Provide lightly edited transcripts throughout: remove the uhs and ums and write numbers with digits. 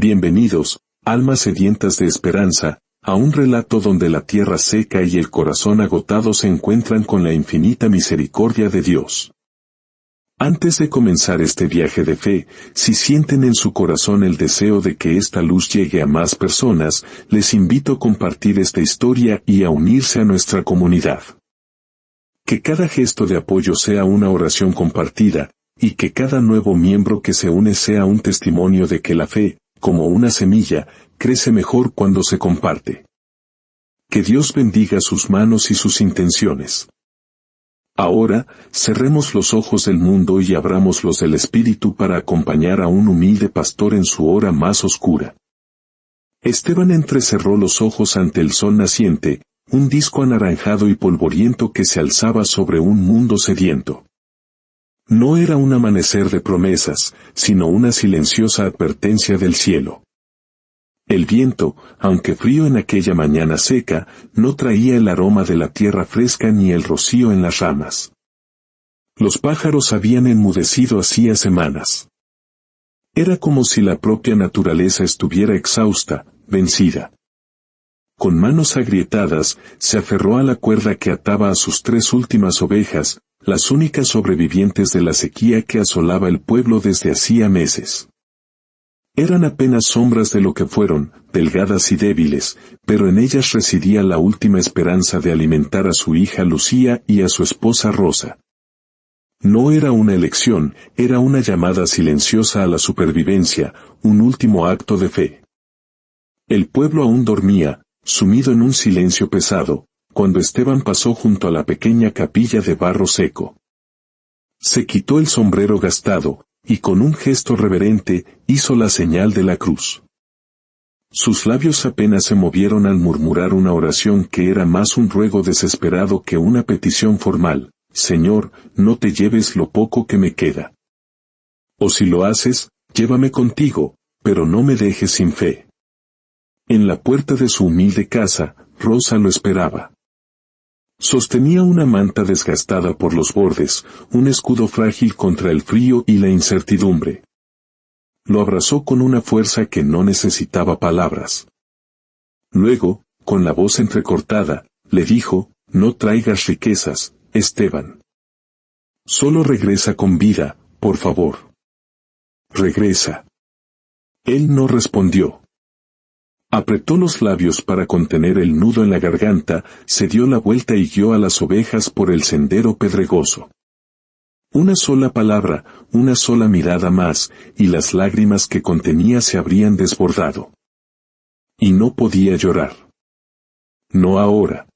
Bienvenidos, almas sedientas de esperanza, a un relato donde la tierra seca y el corazón agotado se encuentran con la infinita misericordia de Dios. Antes de comenzar este viaje de fe, si sienten en su corazón el deseo de que esta luz llegue a más personas, les invito a compartir esta historia y a unirse a nuestra comunidad. Que cada gesto de apoyo sea una oración compartida, y que cada nuevo miembro que se une sea un testimonio de que la fe, como una semilla, crece mejor cuando se comparte. Que Dios bendiga sus manos y sus intenciones. Ahora, cerremos los ojos del mundo y abramos los del Espíritu para acompañar a un humilde pastor en su hora más oscura. Esteban entrecerró los ojos ante el sol naciente, un disco anaranjado y polvoriento que se alzaba sobre un mundo sediento. No era un amanecer de promesas, sino una silenciosa advertencia del cielo. El viento, aunque frío en aquella mañana seca, no traía el aroma de la tierra fresca ni el rocío en las ramas. Los pájaros habían enmudecido hacía semanas. Era como si la propia naturaleza estuviera exhausta, vencida. Con manos agrietadas, se aferró a la cuerda que ataba a sus 3 últimas ovejas, las únicas sobrevivientes de la sequía que asolaba el pueblo desde hacía meses. Eran apenas sombras de lo que fueron, delgadas y débiles, pero en ellas residía la última esperanza de alimentar a su hija Lucía y a su esposa Rosa. No era una elección, era una llamada silenciosa a la supervivencia, un último acto de fe. El pueblo aún dormía, sumido en un silencio pesado, cuando Esteban pasó junto a la pequeña capilla de barro seco. Se quitó el sombrero gastado, y con un gesto reverente, hizo la señal de la cruz. Sus labios apenas se movieron al murmurar una oración que era más un ruego desesperado que una petición formal: Señor, no te lleves lo poco que me queda. O si lo haces, llévame contigo, pero no me dejes sin fe. En la puerta de su humilde casa, Rosa lo esperaba. Sostenía una manta desgastada por los bordes, un escudo frágil contra el frío y la incertidumbre. Lo abrazó con una fuerza que no necesitaba palabras. Luego, con la voz entrecortada, le dijo: No traigas riquezas, Esteban. Solo regresa con vida, por favor. Regresa. Él no respondió. Apretó los labios para contener el nudo en la garganta, se dio la vuelta y guió a las ovejas por el sendero pedregoso. Una sola palabra, una sola mirada más, y las lágrimas que contenía se habrían desbordado. Y no podía llorar. No ahora.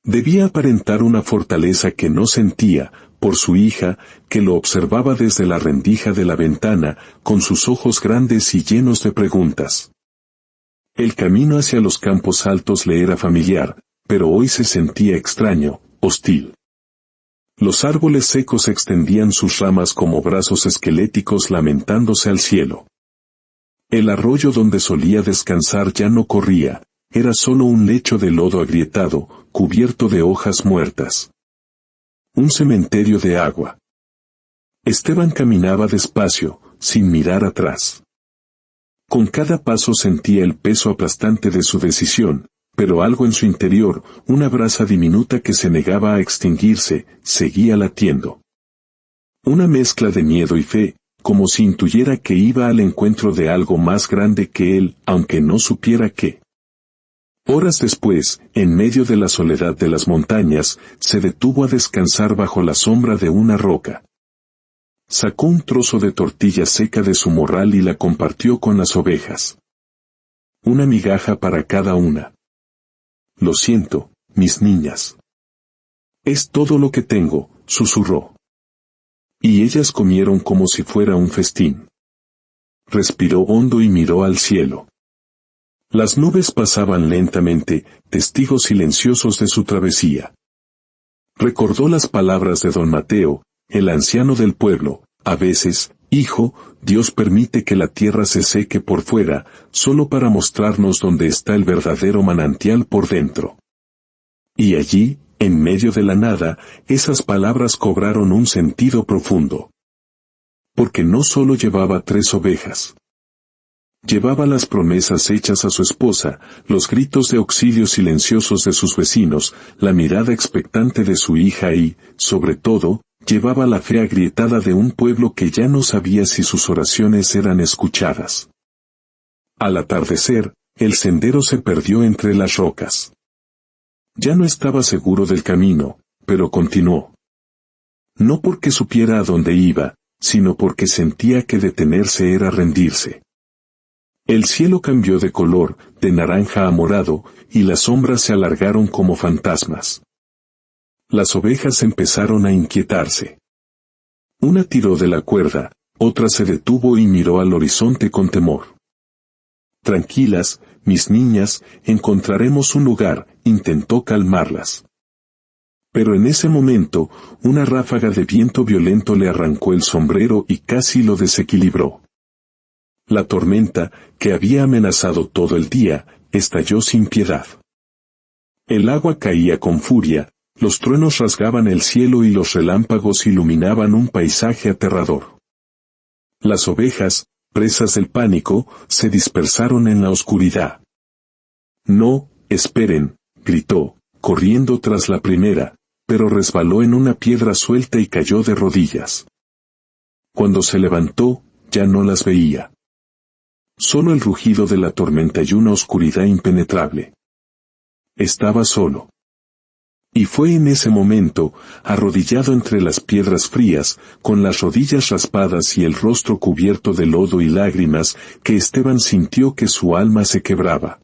Debía aparentar una fortaleza que no sentía, por su hija, que lo observaba desde la rendija de la ventana, con sus ojos grandes y llenos de preguntas. El camino hacia los campos altos le era familiar, pero hoy se sentía extraño, hostil. Los árboles secos extendían sus ramas como brazos esqueléticos lamentándose al cielo. El arroyo donde solía descansar ya no corría, era solo un lecho de lodo agrietado, cubierto de hojas muertas. Un cementerio de agua. Esteban caminaba despacio, sin mirar atrás. Con cada paso sentía el peso aplastante de su decisión, pero algo en su interior, una brasa diminuta que se negaba a extinguirse, seguía latiendo. Una mezcla de miedo y fe, como si intuyera que iba al encuentro de algo más grande que él, aunque no supiera qué. Horas después, en medio de la soledad de las montañas, se detuvo a descansar bajo la sombra de una roca. Sacó un trozo de tortilla seca de su morral y la compartió con las ovejas. Una migaja para cada una. Lo siento, mis niñas. Es todo lo que tengo, susurró. Y ellas comieron como si fuera un festín. Respiró hondo y miró al cielo. Las nubes pasaban lentamente, testigos silenciosos de su travesía. Recordó las palabras de don Mateo, el anciano del pueblo: a veces, hijo, Dios permite que la tierra se seque por fuera, solo para mostrarnos dónde está el verdadero manantial por dentro. Y allí, en medio de la nada, esas palabras cobraron un sentido profundo. Porque no solo llevaba 3 ovejas. Llevaba las promesas hechas a su esposa, los gritos de auxilio silenciosos de sus vecinos, la mirada expectante de su hija y, sobre todo, llevaba la fe agrietada de un pueblo que ya no sabía si sus oraciones eran escuchadas. Al atardecer, el sendero se perdió entre las rocas. Ya no estaba seguro del camino, pero continuó. No porque supiera a dónde iba, sino porque sentía que detenerse era rendirse. El cielo cambió de color, de naranja a morado, y las sombras se alargaron como fantasmas. Las ovejas empezaron a inquietarse. Una tiró de la cuerda, otra se detuvo y miró al horizonte con temor. Tranquilas, mis niñas, encontraremos un lugar, intentó calmarlas. Pero en ese momento, una ráfaga de viento violento le arrancó el sombrero y casi lo desequilibró. La tormenta, que había amenazado todo el día, estalló sin piedad. El agua caía con furia, los truenos rasgaban el cielo y los relámpagos iluminaban un paisaje aterrador. Las ovejas, presas del pánico, se dispersaron en la oscuridad. No, esperen, gritó, corriendo tras la primera, pero resbaló en una piedra suelta y cayó de rodillas. Cuando se levantó, ya no las veía. Solo el rugido de la tormenta y una oscuridad impenetrable. Estaba solo. Y fue en ese momento, arrodillado entre las piedras frías, con las rodillas raspadas y el rostro cubierto de lodo y lágrimas, que Esteban sintió que su alma se quebraba.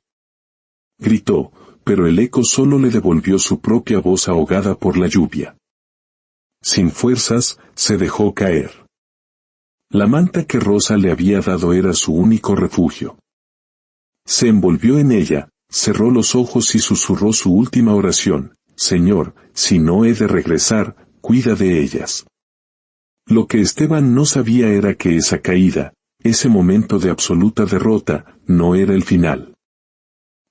Gritó, pero el eco solo le devolvió su propia voz ahogada por la lluvia. Sin fuerzas, se dejó caer. La manta que Rosa le había dado era su único refugio. Se envolvió en ella, cerró los ojos y susurró su última oración: Señor, si no he de regresar, cuida de ellas. Lo que Esteban no sabía era que esa caída, ese momento de absoluta derrota, no era el final.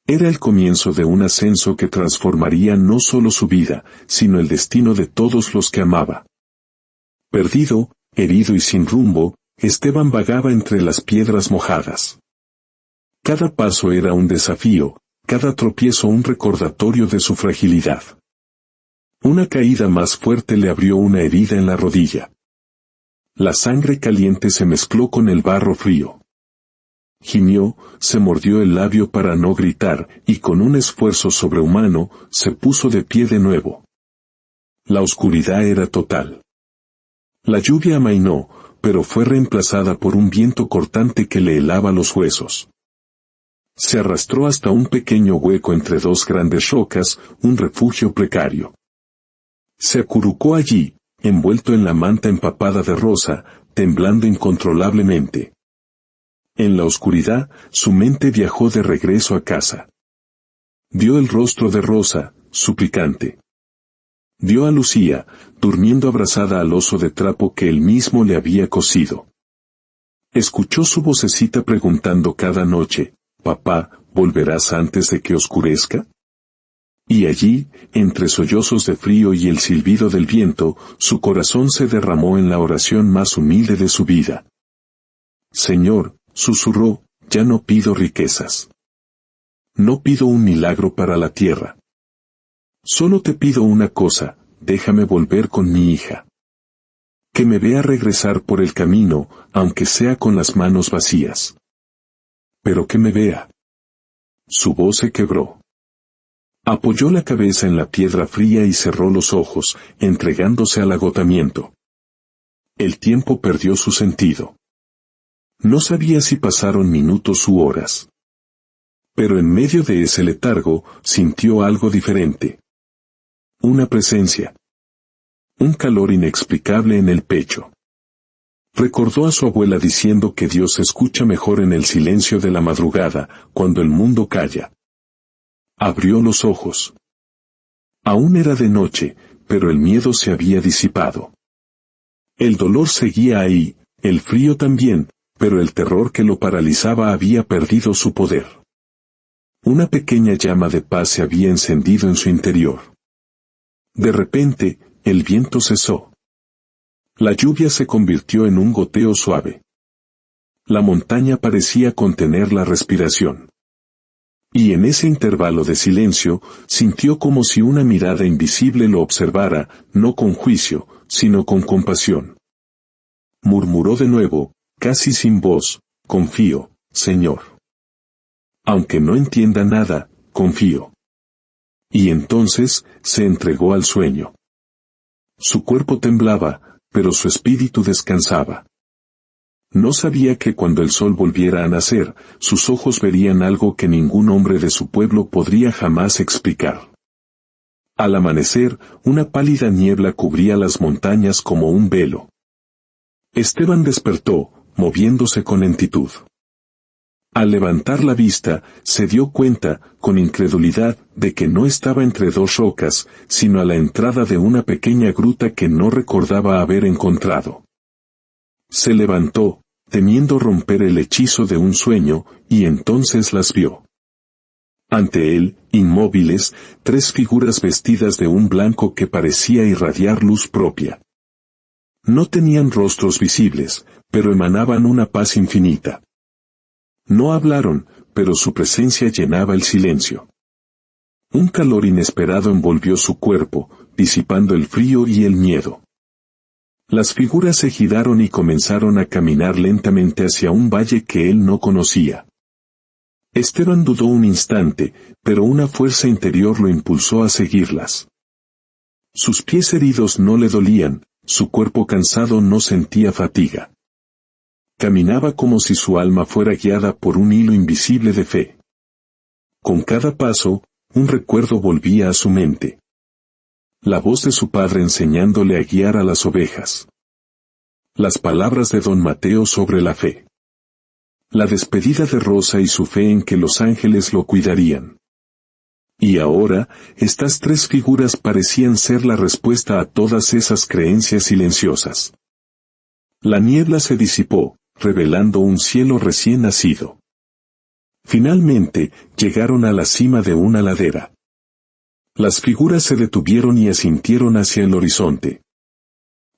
Era el comienzo de un ascenso que transformaría no solo su vida, sino el destino de todos los que amaba. Perdido, herido y sin rumbo, Esteban vagaba entre las piedras mojadas. Cada paso era un desafío, cada tropiezo un recordatorio de su fragilidad. Una caída más fuerte le abrió una herida en la rodilla. La sangre caliente se mezcló con el barro frío. Gimió, se mordió el labio para no gritar, y con un esfuerzo sobrehumano, se puso de pie de nuevo. La oscuridad era total. La lluvia amainó, pero fue reemplazada por un viento cortante que le helaba los huesos. Se arrastró hasta un pequeño hueco entre dos grandes rocas, un refugio precario. Se acurrucó allí, envuelto en la manta empapada de Rosa, temblando incontrolablemente. En la oscuridad, su mente viajó de regreso a casa. Vio el rostro de Rosa, suplicante. Vio a Lucía, durmiendo abrazada al oso de trapo que él mismo le había cosido. Escuchó su vocecita preguntando cada noche: «Papá, ¿volverás antes de que oscurezca?». Y allí, entre sollozos de frío y el silbido del viento, su corazón se derramó en la oración más humilde de su vida. «Señor», susurró, «ya no pido riquezas. No pido un milagro para la tierra. Solo te pido una cosa: déjame volver con mi hija. Que me vea regresar por el camino, aunque sea con las manos vacías. Pero que me vea». Su voz se quebró. Apoyó la cabeza en la piedra fría y cerró los ojos, entregándose al agotamiento. El tiempo perdió su sentido. No sabía si pasaron minutos u horas. Pero en medio de ese letargo, sintió algo diferente. Una presencia. Un calor inexplicable en el pecho. Recordó a su abuela diciendo que Dios escucha mejor en el silencio de la madrugada, cuando el mundo calla. Abrió los ojos. Aún era de noche, pero el miedo se había disipado. El dolor seguía ahí, el frío también, pero el terror que lo paralizaba había perdido su poder. Una pequeña llama de paz se había encendido en su interior. De repente, el viento cesó. La lluvia se convirtió en un goteo suave. La montaña parecía contener la respiración. Y en ese intervalo de silencio, sintió como si una mirada invisible lo observara, no con juicio, sino con compasión. Murmuró de nuevo, casi sin voz, confío, Señor. Aunque no entienda nada, confío. Y entonces, se entregó al sueño. Su cuerpo temblaba, pero su espíritu descansaba. No sabía que cuando el sol volviera a nacer, sus ojos verían algo que ningún hombre de su pueblo podría jamás explicar. Al amanecer, una pálida niebla cubría las montañas como un velo. Esteban despertó, moviéndose con lentitud. Al levantar la vista, se dio cuenta, con incredulidad, de que no estaba entre dos rocas, sino a la entrada de una pequeña gruta que no recordaba haber encontrado. Se levantó, temiendo romper el hechizo de un sueño, y entonces las vio. Ante él, inmóviles, tres figuras vestidas de un blanco que parecía irradiar luz propia. No tenían rostros visibles, pero emanaban una paz infinita. No hablaron, pero su presencia llenaba el silencio. Un calor inesperado envolvió su cuerpo, disipando el frío y el miedo. Las figuras se giraron y comenzaron a caminar lentamente hacia un valle que él no conocía. Esteban dudó un instante, pero una fuerza interior lo impulsó a seguirlas. Sus pies heridos no le dolían, su cuerpo cansado no sentía fatiga. Caminaba como si su alma fuera guiada por un hilo invisible de fe. Con cada paso, un recuerdo volvía a su mente. La voz de su padre enseñándole a guiar a las ovejas. Las palabras de don Mateo sobre la fe. La despedida de Rosa y su fe en que los ángeles lo cuidarían. Y ahora, estas tres figuras parecían ser la respuesta a todas esas creencias silenciosas. La niebla se disipó, revelando un cielo recién nacido. Finalmente, llegaron a la cima de una ladera. Las figuras se detuvieron y asintieron hacia el horizonte.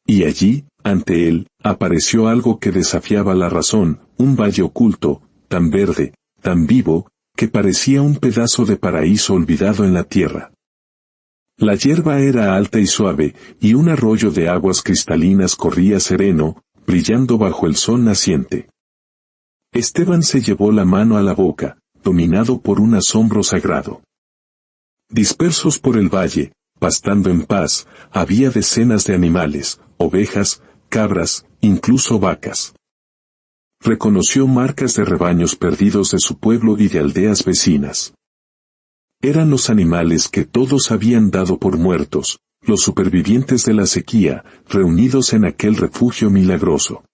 Y allí, ante él, apareció algo que desafiaba la razón, un valle oculto, tan verde, tan vivo, que parecía un pedazo de paraíso olvidado en la tierra. La hierba era alta y suave, y un arroyo de aguas cristalinas corría sereno, brillando bajo el sol naciente. Esteban se llevó la mano a la boca, dominado por un asombro sagrado. Dispersos por el valle, pastando en paz, había decenas de animales, ovejas, cabras, incluso vacas. Reconoció marcas de rebaños perdidos de su pueblo y de aldeas vecinas. Eran los animales que todos habían dado por muertos, los supervivientes de la sequía, reunidos en aquel refugio milagroso.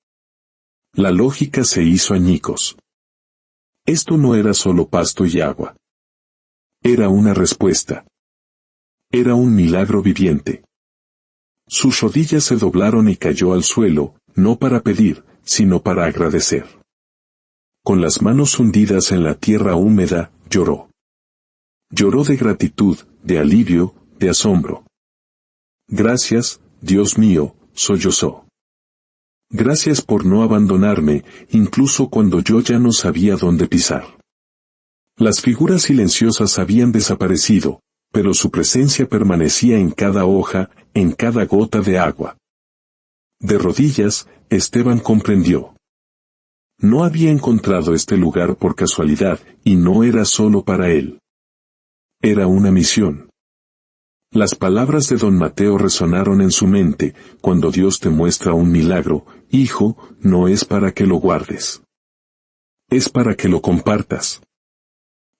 La lógica se hizo añicos. Esto no era solo pasto y agua. Era una respuesta. Era un milagro viviente. Sus rodillas se doblaron y cayó al suelo, no para pedir, sino para agradecer. Con las manos hundidas en la tierra húmeda, lloró. Lloró de gratitud, de alivio, de asombro. Gracias, Dios mío, sollozó. Gracias por no abandonarme, incluso cuando yo ya no sabía dónde pisar. Las figuras silenciosas habían desaparecido, pero su presencia permanecía en cada hoja, en cada gota de agua. De rodillas, Esteban comprendió. No había encontrado este lugar por casualidad, y no era solo para él. Era una misión. Las palabras de don Mateo resonaron en su mente, cuando Dios te muestra un milagro, hijo, no es para que lo guardes. Es para que lo compartas.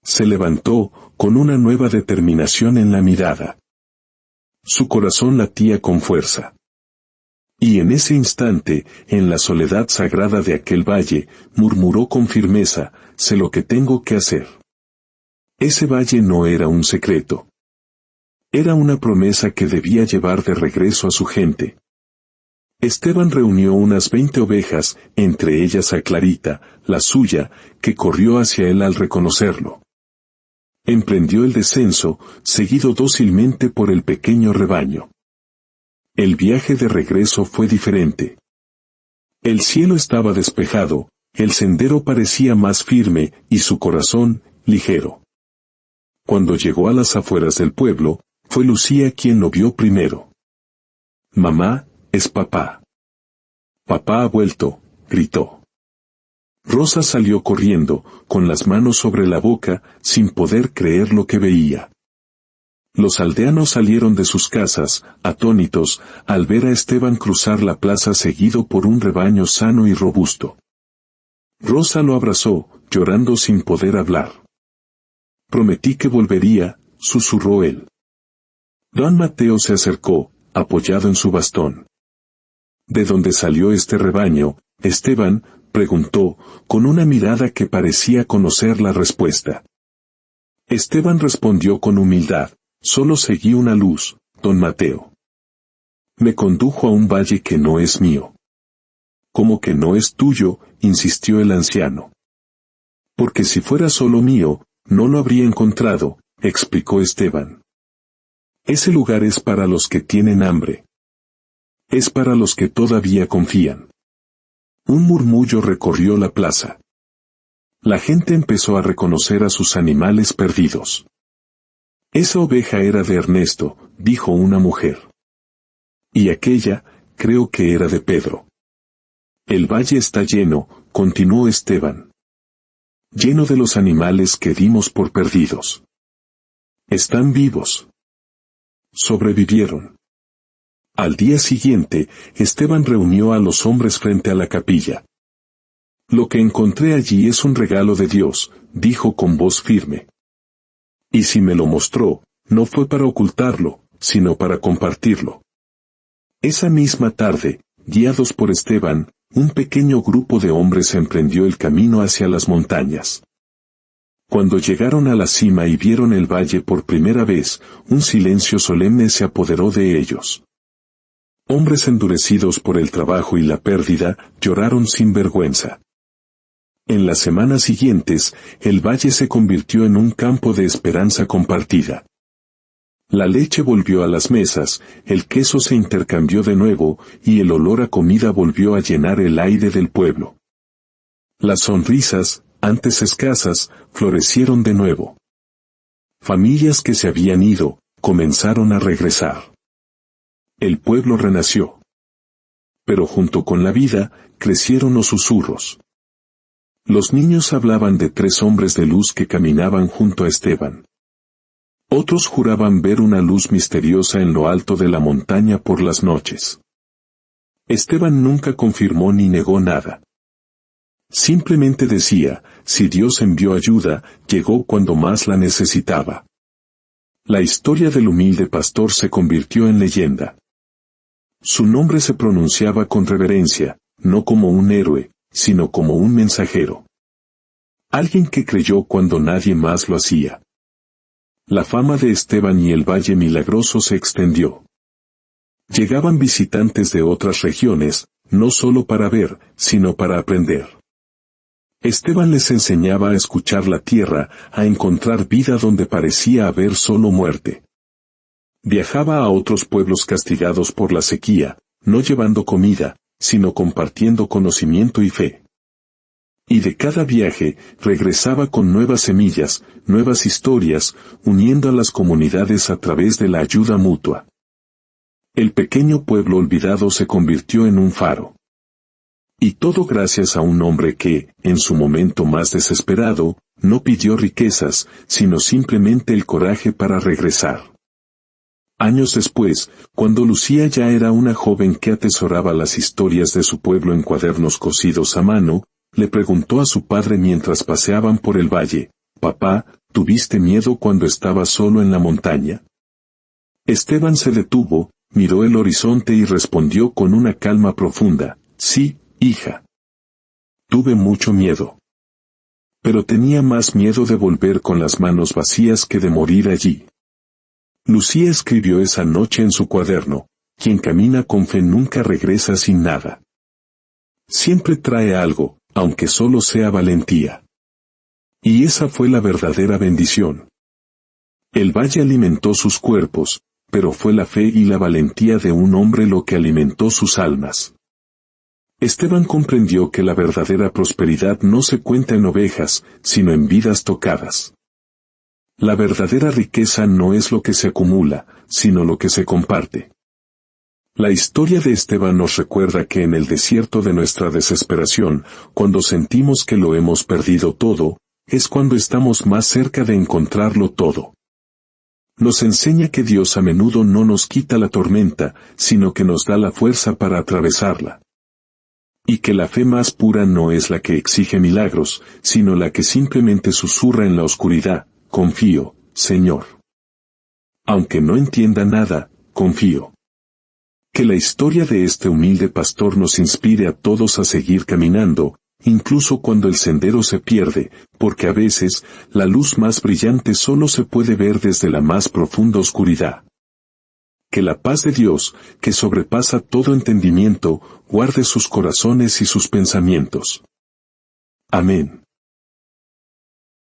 Se levantó, con una nueva determinación en la mirada. Su corazón latía con fuerza. Y en ese instante, en la soledad sagrada de aquel valle, murmuró con firmeza, sé lo que tengo que hacer. Ese valle no era un secreto. Era una promesa que debía llevar de regreso a su gente. Esteban reunió unas 20 ovejas, entre ellas a Clarita, la suya, que corrió hacia él al reconocerlo. Emprendió el descenso, seguido dócilmente por el pequeño rebaño. El viaje de regreso fue diferente. El cielo estaba despejado, el sendero parecía más firme y su corazón, ligero. Cuando llegó a las afueras del pueblo, fue Lucía quien lo vio primero. «Mamá, es papá». «Papá ha vuelto», gritó. Rosa salió corriendo, con las manos sobre la boca, sin poder creer lo que veía. Los aldeanos salieron de sus casas, atónitos, al ver a Esteban cruzar la plaza seguido por un rebaño sano y robusto. Rosa lo abrazó, llorando sin poder hablar. «Prometí que volvería», susurró él. Don Mateo se acercó, apoyado en su bastón. «¿De dónde salió este rebaño, Esteban?», preguntó, con una mirada que parecía conocer la respuesta. Esteban respondió con humildad: «Solo seguí una luz, don Mateo. Me condujo a un valle que no es mío». «¿Cómo que no es tuyo?», insistió el anciano. «Porque si fuera solo mío, no lo habría encontrado», explicó Esteban. «Ese lugar es para los que tienen hambre. Es para los que todavía confían». Un murmullo recorrió la plaza. La gente empezó a reconocer a sus animales perdidos. «Esa oveja era de Ernesto», dijo una mujer. «Y aquella, creo que era de Pedro». «El valle está lleno», continuó Esteban. «Lleno de los animales que dimos por perdidos. Están vivos. Sobrevivieron». Al día siguiente, Esteban reunió a los hombres frente a la capilla. «Lo que encontré allí es un regalo de Dios», dijo con voz firme. «Y si me lo mostró, no fue para ocultarlo, sino para compartirlo». Esa misma tarde, guiados por Esteban, un pequeño grupo de hombres emprendió el camino hacia las montañas. Cuando llegaron a la cima y vieron el valle por primera vez, un silencio solemne se apoderó de ellos. Hombres endurecidos por el trabajo y la pérdida, lloraron sin vergüenza. En las semanas siguientes, el valle se convirtió en un campo de esperanza compartida. La leche volvió a las mesas, el queso se intercambió de nuevo, y el olor a comida volvió a llenar el aire del pueblo. Las sonrisas, antes escasas, florecieron de nuevo. Familias que se habían ido, comenzaron a regresar. El pueblo renació. Pero junto con la vida, crecieron los susurros. Los niños hablaban de 3 hombres de luz que caminaban junto a Esteban. Otros juraban ver una luz misteriosa en lo alto de la montaña por las noches. Esteban nunca confirmó ni negó nada. Simplemente decía: si Dios envió ayuda, llegó cuando más la necesitaba. La historia del humilde pastor se convirtió en leyenda. Su nombre se pronunciaba con reverencia, no como un héroe, sino como un mensajero. Alguien que creyó cuando nadie más lo hacía. La fama de Esteban y el Valle Milagroso se extendió. Llegaban visitantes de otras regiones, no solo para ver, sino para aprender. Esteban les enseñaba a escuchar la tierra, a encontrar vida donde parecía haber solo muerte. Viajaba a otros pueblos castigados por la sequía, no llevando comida, sino compartiendo conocimiento y fe. Y de cada viaje, regresaba con nuevas semillas, nuevas historias, uniendo a las comunidades a través de la ayuda mutua. El pequeño pueblo olvidado se convirtió en un faro. Y todo gracias a un hombre que, en su momento más desesperado, no pidió riquezas, sino simplemente el coraje para regresar. Años después, cuando Lucía ya era una joven que atesoraba las historias de su pueblo en cuadernos cosidos a mano, le preguntó a su padre mientras paseaban por el valle: «Papá, ¿tuviste miedo cuando estabas solo en la montaña?». Esteban se detuvo, miró el horizonte y respondió con una calma profunda: «Sí, hija. Tuve mucho miedo. Pero tenía más miedo de volver con las manos vacías que de morir allí». Lucía escribió esa noche en su cuaderno: «Quien camina con fe nunca regresa sin nada. Siempre trae algo, aunque solo sea valentía». Y esa fue la verdadera bendición. El valle alimentó sus cuerpos, pero fue la fe y la valentía de un hombre lo que alimentó sus almas. Esteban comprendió que la verdadera prosperidad no se cuenta en ovejas, sino en vidas tocadas. La verdadera riqueza no es lo que se acumula, sino lo que se comparte. La historia de Esteban nos recuerda que en el desierto de nuestra desesperación, cuando sentimos que lo hemos perdido todo, es cuando estamos más cerca de encontrarlo todo. Nos enseña que Dios a menudo no nos quita la tormenta, sino que nos da la fuerza para atravesarla. Y que la fe más pura no es la que exige milagros, sino la que simplemente susurra en la oscuridad: confío, Señor. Aunque no entienda nada, confío. Que la historia de este humilde pastor nos inspire a todos a seguir caminando, incluso cuando el sendero se pierde, porque a veces, la luz más brillante solo se puede ver desde la más profunda oscuridad. Que la paz de Dios, que sobrepasa todo entendimiento, guarde sus corazones y sus pensamientos. Amén.